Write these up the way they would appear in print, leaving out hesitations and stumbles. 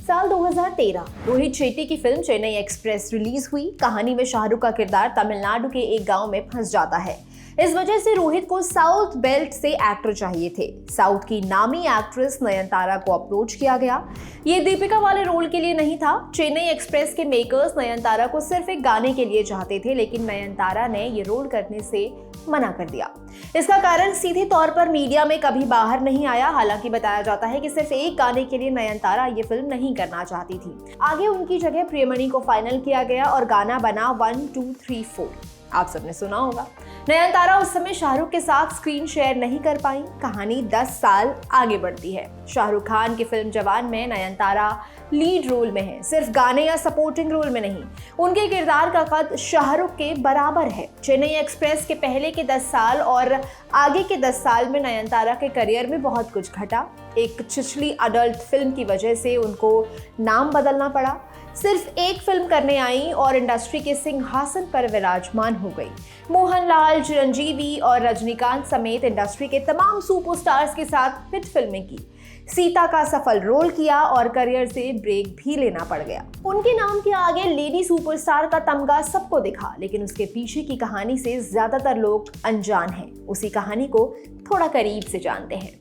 साल 2013 रोहित शेट्टी की film Chennai express release हुई। कहानी में शाहरुख का किरदार तमिलनाडु के एक गांव में फंस जाता है। इस वजह से रोहित को साउथ बेल्ट से एक्टर चाहिए थे। साउथ की नामी एक्ट्रेस नयनतारा को अप्रोच किया गया। ये दीपिका वाले रोल के लिए नहीं था। चेन्नई एक्सप्रेस के मेकर्स नयनतारा को सिर्फ एक गाने के लिए चाहते थे, लेकिन नयनतारा ने ये रोल करने से मना कर दिया। इसका कारण सीधे तौर पर मीडिया में कभी बाहर नहीं आया। हालांकि बताया जाता है कि सिर्फ एक गाने के लिए नयनतारा ये फिल्म नहीं करना चाहती थी। आगे उनकी जगह प्रियमणि को फाइनल किया गया और गाना बना 1 2 3 4। आप सबने सुना होगा। नयनतारा उस समय शाहरुख के साथ स्क्रीन शेयर नहीं कर पाई। कहानी 10 साल आगे बढ़ती है। शाहरुख खान की फिल्म जवान में नयनतारा लीड रोल में है, सिर्फ गाने या सपोर्टिंग रोल में नहीं। उनके किरदार का कद शाहरुख के बराबर है। चेन्नई एक्सप्रेस के पहले के 10 साल और आगे के 10 साल में नयनतारा के करियर में बहुत कुछ घटा। एक छिछली अडल्ट फिल्म की वजह से उनको नाम बदलना पड़ा। सिर्फ एक फिल्म करने आई और इंडस्ट्री के सिंहासन पर विराजमान हो गई। मोहनलाल, चिरंजीवी और रजनीकांत समेत इंडस्ट्री के तमाम सुपरस्टार्स के साथ हिट फिल्में की। सीता का सफल रोल किया और करियर से ब्रेक भी लेना पड़ गया। उनके नाम के आगे लेडी सुपरस्टार का तमगा सबको दिखा, लेकिन उसके पीछे की कहानी से ज्यादातर लोग अनजान हैं। उसी कहानी को थोड़ा करीब से जानते हैं।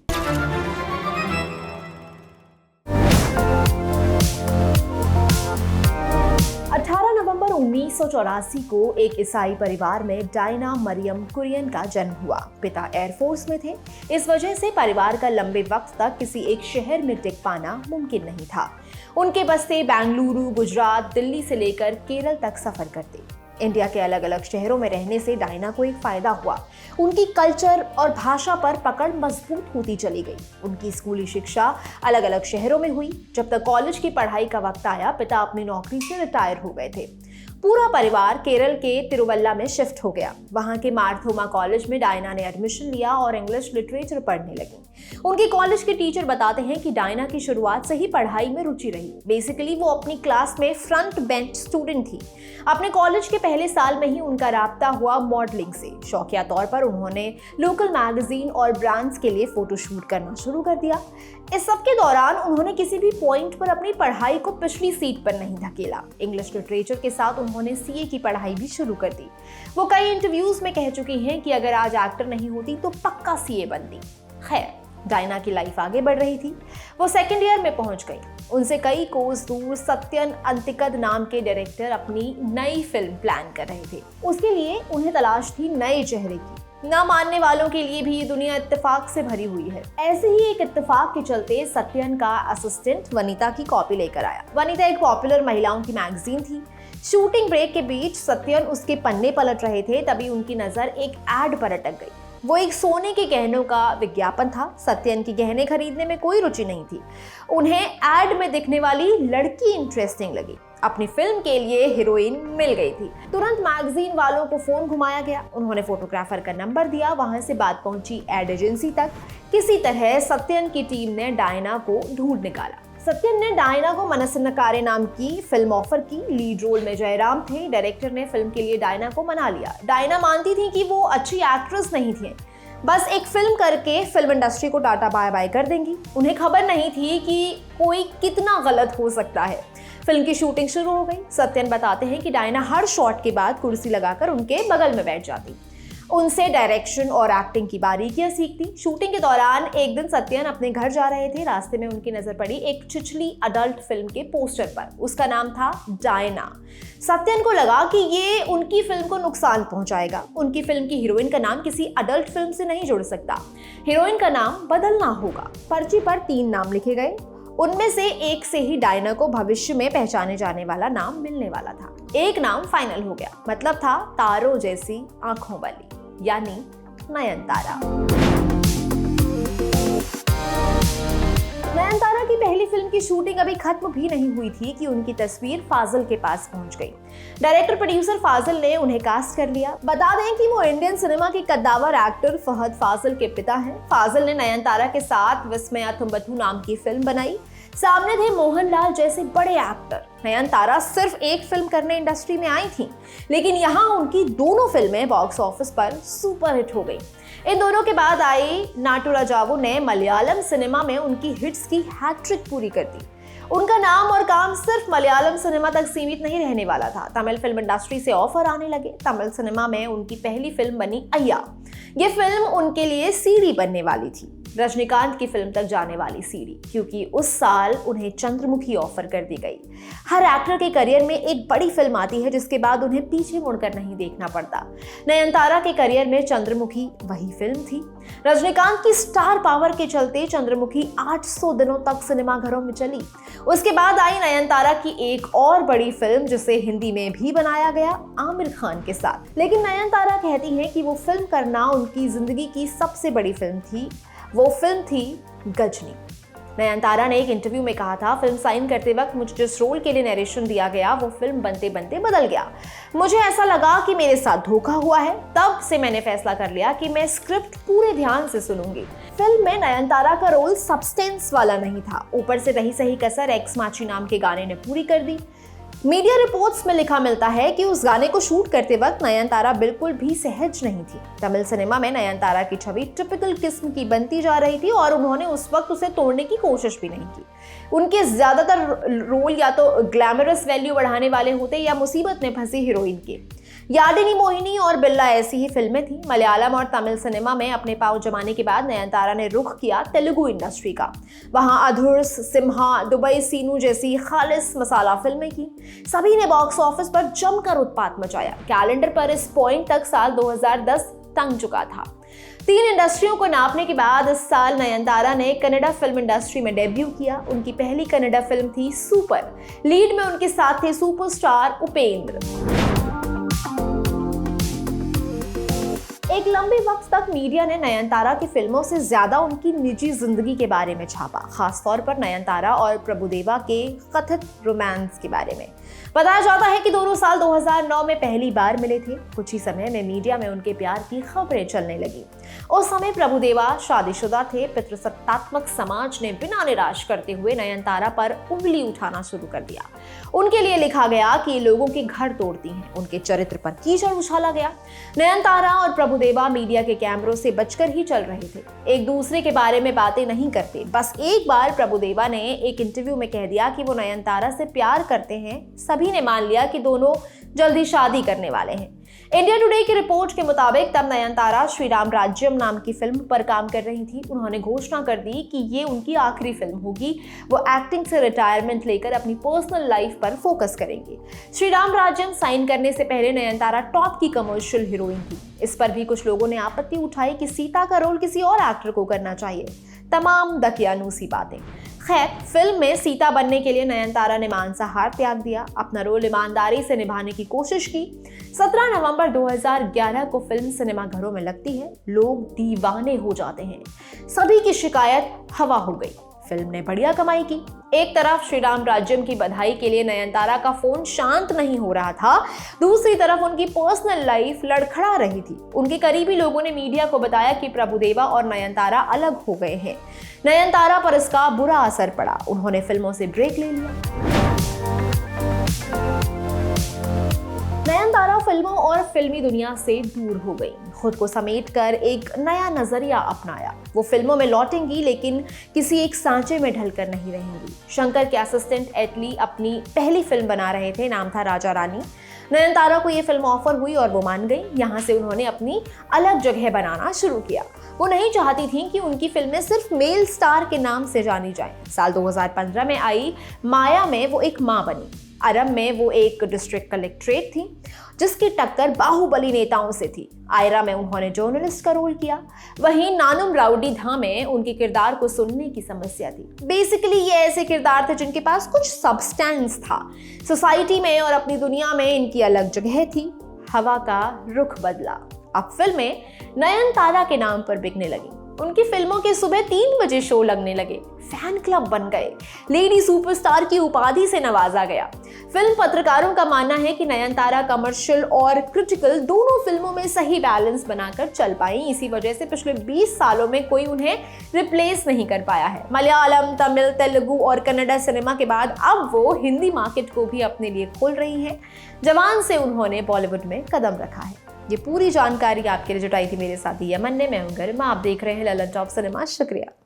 18 नवंबर 1984 को एक ईसाई परिवार में डायना मरियम कुरियन का जन्म हुआ। पिता एयरफोर्स में थे। इस वजह से परिवार का लंबे वक्त तक किसी एक शहर में टिक पाना मुमकिन नहीं था। उनके बस्ते बेंगलुरु, गुजरात, दिल्ली से लेकर केरल तक सफर करते। इंडिया के अलग अलग शहरों में रहने से डायना को एक फायदा हुआ। उनकी कल्चर और भाषा पर पकड़ मजबूत होती चली गई। उनकी स्कूली शिक्षा अलग अलग शहरों में हुई। जब तक कॉलेज की पढ़ाई का वक्त आया, पिता अपनी नौकरी से रिटायर हो गए थे। पूरा परिवार केरल के तिरुवल्ला में शिफ्ट हो गया। वहां के मार्थोमा कॉलेज में डायना ने एडमिशन लिया और इंग्लिश लिटरेचर पढ़ने लगी। उनके कॉलेज के टीचर बताते हैं कि डायना की शुरुआत से ही पढ़ाई में रुचि रही। बेसिकली वो अपनी क्लास में फ्रंट बेंच स्टूडेंट थी। अपने कॉलेज के पहले साल में ही उनका राब्ता हुआ मॉडलिंग से। शौकिया तौर पर उन्होंने लोकल मैगजीन और ब्रांड्स के लिए फोटोशूट करना शुरू कर दिया। इस सब के दौरान उन्होंने किसी भी पॉइंट पर अपनी पढ़ाई को पिछली सीट पर नहीं धकेला। इंग्लिश लिटरेचर के साथ उन्होंने सीए की पढ़ाई भी शुरू कर दी। वो कई इंटरव्यूज में कह चुकी हैं कि अगर आज एक्टर नहीं होती तो पक्का सीए बनती। खैर, डायना की लाइफ आगे बढ़ रही थी। वो सेकंड ईयर में पहुंच गई। उनसे कई कोस दूर सत्यन अंतिकद नाम के डायरेक्टर अपनी नई फिल्म प्लान कर रहे थे। उसके लिए उन्हें तलाश थी नए चेहरे की। ना मानने वालों के लिए भी ये दुनिया इत्तेफाक से भरी हुई है। ऐसे ही एक इत्तेफाक के चलते सत्यन का असिस्टेंट वनिता की कॉपी लेकर आया। वनिता एक पॉपुलर महिलाओं की मैगजीन थी। शूटिंग ब्रेक के बीच सत्यन उसके पन्ने पलट रहे थे, तभी उनकी नजर एक एड पर अटक गई। वो एक सोने के गहनों का विज्ञापन था। सत्यन की गहने खरीदने में कोई रुचि नहीं थी। उन्हें एड में दिखने वाली लड़की इंटरेस्टिंग लगी। अपनी फिल्म के लिए हीरोइन मिल गई थी। तुरंत मैगजीन वालों को फोन घुमाया गया। उन्होंने फोटोग्राफर का नंबर दिया। वहां से बात पहुंची एड एजेंसी तक। किसी तरह सत्यन की टीम ने डायना को ढूंढ निकाला। सत्यन ने डायना को मनस नकारे नाम की फिल्म ऑफर की। लीड रोल में जयराम थे। डायरेक्टर ने फिल्म के लिए डायना को मना लिया। डायना मानती थी कि वो अच्छी एक्ट्रेस नहीं थी, बस एक फिल्म करके फिल्म इंडस्ट्री को टाटा बाय बाय कर देंगी। उन्हें खबर नहीं थी कि कोई कितना गलत हो सकता है। फिल्म की शूटिंग शुरू हो गई। सत्यन बताते हैं कि डायना हर शॉट के बाद कुर्सी लगाकर उनके बगल में बैठ जाती। उनसे डायरेक्शन और एक्टिंग की बारीकियां सीखती। शूटिंग के दौरान एक दिन सत्यन अपने घर जा रहे थे। रास्ते में उनकी नजर पड़ी एक छिछली अडल्ट फिल्म के पोस्टर पर। उसका नाम था डायना। सत्यन को लगा कि ये उनकी फिल्म को नुकसान पहुंचाएगा। उनकी फिल्म की हीरोइन का नाम किसी अडल्ट फिल्म से नहीं जुड़ सकता। हीरोइन का नाम बदलना होगा। पर्ची पर 3 नाम लिखे गए। उनमें से एक से ही डायना को भविष्य में पहचाने जाने वाला नाम मिलने वाला था। एक नाम फाइनल हो गया। मतलब था तारों जैसी आंखों वाली, यानी नयनतारा। नयनतारा की पहली फिल्म की शूटिंग अभी खत्म भी नहीं हुई थी कि उनकी तस्वीर फाजिल के पास पहुंच गई। डायरेक्टर प्रोड्यूसर फाजिल ने उन्हें कास्ट कर लिया। बता दें कि वो इंडियन सिनेमा के कद्दावर एक्टर फहद फाजिल के पिता हैं। फाजिल ने नयनतारा के साथ विस्मया थुम्बथु नाम की फिल्म बनाई। सामने थे मोहनलाल जैसे बड़े एक्टर। नयनतारा सिर्फ एक फिल्म करने इंडस्ट्री में आई थी, लेकिन यहाँ उनकी दोनों फिल्में बॉक्स ऑफिस पर सुपरहिट हो गई। इन दोनों के बाद आई नाटू राजावु ने मलयालम सिनेमा में उनकी हिट्स की हैट्रिक पूरी कर दी। उनका नाम और काम सिर्फ मलयालम सिनेमा तक सीमित नहीं रहने वाला था। तमिल फिल्म इंडस्ट्री से ऑफर आने लगे। तमिल सिनेमा में उनकी पहली फिल्म बनी अय्या। ये फिल्म उनके लिए सीढ़ी बनने वाली थी, रजनीकांत की फिल्म तक जाने वाली सीढ़ी, क्योंकि उस साल उन्हें चंद्रमुखी ऑफर कर दी गई। हर एक्टर के करियर में एक बड़ी फिल्म आती है जिसके बाद उन्हें पीछे मुड़कर नहीं देखना पड़ता। नयनतारा के करियर में चंद्रमुखी वही फिल्म थी। रजनीकांत की स्टार पावर के चलते चंद्रमुखी 800 दिनों तक सिनेमाघरों में चली। उसके बाद आई नयनतारा की एक और बड़ी फिल्म जिसे हिंदी में भी बनाया गया आमिर खान के साथ। लेकिन नयनतारा कहती हैं कि वो फिल्म करना उनकी जिंदगी की सबसे बड़ी फिल्म थी। वो फिल्म थी गजनी। नयनतारा ने एक इंटरव्यू में कहा था, फिल्म साइन करते वक्त मुझे जिस रोल के लिए नरेशन दिया गया वो फिल्म बनते बनते बदल गया। मुझे ऐसा लगा कि मेरे साथ धोखा हुआ है। तब से मैंने फैसला कर लिया कि मैं स्क्रिप्ट पूरे ध्यान से सुनूंगी। फिल्म में नयनतारा का रोल सब्सटेंस वाला नहीं था, ऊपर से रही सही कसर एक्स माची नाम के गाने ने पूरी कर दी। मीडिया रिपोर्ट्स में लिखा मिलता है कि उस गाने को शूट करते वक्त नयनतारा बिल्कुल भी सहज नहीं थी। तमिल सिनेमा में नयनतारा की छवि टिपिकल किस्म की बनती जा रही थी और उन्होंने उस वक्त उसे तोड़ने की कोशिश भी नहीं की। उनके ज्यादातर रोल या तो ग्लैमरस वैल्यू बढ़ाने वाले होते या मुसीबत में फंसी हीरोइन के। याडिनी मोहिनी और बिल्ला ऐसी ही फिल्में थी। मलयालम और तमिल सिनेमा में अपने पांव जमाने के बाद नयनतारा ने रुख किया तेलुगु इंडस्ट्री का। वहां अधुर्स, सिम्हा, दुबई सीनू जैसी खालिस मसाला फिल्में की। सभी ने बॉक्स ऑफिस पर जमकर उत्पात मचाया। कैलेंडर पर इस पॉइंट तक साल 2010 तंग चुका था। 3 इंडस्ट्रियों को नापने के बाद इस साल नयनतारा ने कन्नड़ा फिल्म इंडस्ट्री में डेब्यू किया। उनकी पहली कन्नड़ा फिल्म थी सुपर। लीड में उनके साथ थे सुपरस्टार उपेंद्र। एक लंबे वक्त तक मीडिया ने नयनतारा की फिल्मों से ज्यादा उनकी निजी जिंदगी के बारे में छापा, खासतौर पर नयनतारा और प्रभुदेवा के कथित रोमांस के बारे में। बताया जाता है कि दोनों साल 2009 में पहली बार मिले थे। कुछ ही समय में मीडिया में उनके प्यार की खबरें चलने लगी। उस समय प्रभुदेवा शादीशुदा थे। पितृसत्तात्मक समाज ने बिना निराश करते हुए नयनतारा पर उंगली उठाना शुरू कर दिया। उनके लिए लिखा गया कि ये लोगों के घर तोड़ती हैं। उनके चरित्र पर कीचड़ उछाला गया। नयनतारा और प्रभुदेवा मीडिया के कैमरों से बचकर ही चल रहे थे, एक दूसरे के बारे में बातें नहीं करते। बस एक बार प्रभुदेवा ने एक इंटरव्यू में कह दिया कि वो नयनतारा से प्यार करते हैं। सभी ने मान लिया कि दोनों जल्दी शादी करने वाले हैं। इंडिया टुडे की रिपोर्ट के मुताबिक तब नयनतारा श्रीराम राज्यम नाम की फिल्म पर काम कर रही थी। उन्होंने घोषणा कर दी कि ये उनकी आखिरी फिल्म होगी। वो एक्टिंग से रिटायरमेंट लेकर अपनी पर्सनल लाइफ पर फोकस करेंगे। श्रीराम राज्यम साइन करने से पहले नयनतारा टॉप की कमर्शियल हीरोइन थी। इस पर भी कुछ लोगों ने आपत्ति उठाई कि सीता का रोल किसी और एक्टर को करना चाहिए। तमाम दकियानूसी बातें। खैर, फिल्म में सीता बनने के लिए नयनतारा ने मांसाहार त्याग दिया, अपना रोल ईमानदारी से निभाने की कोशिश की। 17 नवंबर 2011 को फिल्म सिनेमाघरों में लगती है। लोग दीवाने हो जाते हैं। सभी की शिकायत हवा हो गई। फिल्म ने बढ़िया कमाई की। एक तरफ श्रीराम राज्यम की बधाई के लिए नयनतारा का फोन शांत नहीं हो रहा था, दूसरी तरफ उनकी पर्सनल लाइफ लड़खड़ा रही थी। उनके करीबी लोगों ने मीडिया को बताया कि प्रभुदेवा और नयनतारा अलग हो गए हैं। नयनतारा पर इसका बुरा असर पड़ा। उन्होंने फिल्मों से ब्रेक ले लिया। नयनतारा फिल्मों और फिल्मी दुनिया से दूर हो गई। खुद को समेटकर एक नया नजरिया अपनाया। वो फिल्मों में लौटेंगी लेकिन किसी एक सांचे में ढलकर नहीं रहेंगी। शंकर के असिस्टेंट एटली अपनी पहली फिल्म बना रहे थे, नाम था राजा रानी। नयनतारा को ये फिल्म ऑफर हुई और वो मान गई। यहाँ से उन्होंने अपनी अलग जगह बनाना शुरू किया। वो नहीं चाहती थी कि उनकी फिल्में सिर्फ मेल स्टार के नाम से जानी जाएं। साल 2015 में आई माया में वो एक मां बनी। अरब में वो एक डिस्ट्रिक्ट कलेक्ट्रेट थी जिसकी टक्कर बाहुबली नेताओं से थी। आयरा में उन्होंने जर्नलिस्ट का रोल किया। वहीं नानुम राउडी धा में उनके किरदार को सुनने की समस्या थी। बेसिकली ये ऐसे किरदार थे जिनके पास कुछ सब्सटेंस था। सोसाइटी में और अपनी दुनिया में इनकी अलग जगह थी। हवा का रुख बदला। अब फिल्में नयनतारा के नाम पर बिकने लगी। उनकी फिल्मों के सुबह 3 बजे शो लगने लगे। फैन क्लब बन गए। लेडी सुपरस्टार की उपाधि से नवाजा गया। फिल्म पत्रकारों का मानना है कि नयनतारा कमर्शियल और क्रिटिकल दोनों फिल्मों में सही बैलेंस बनाकर चल पाई। इसी वजह से पिछले 20 सालों में कोई उन्हें रिप्लेस नहीं कर पाया है। मलयालम, तमिल, तेलुगु और कन्नड़ा सिनेमा के बाद अब वो हिंदी मार्केट को भी अपने लिए खोल रही है। जवान से उन्होंने बॉलीवुड में कदम रखा है। ये पूरी जानकारी आपके लिए जुटाई थी मेरे साथी यमन ने। मैं हूं गरिमा। आप देख रहे हैं ललन टॉप सिनेमा। शुक्रिया।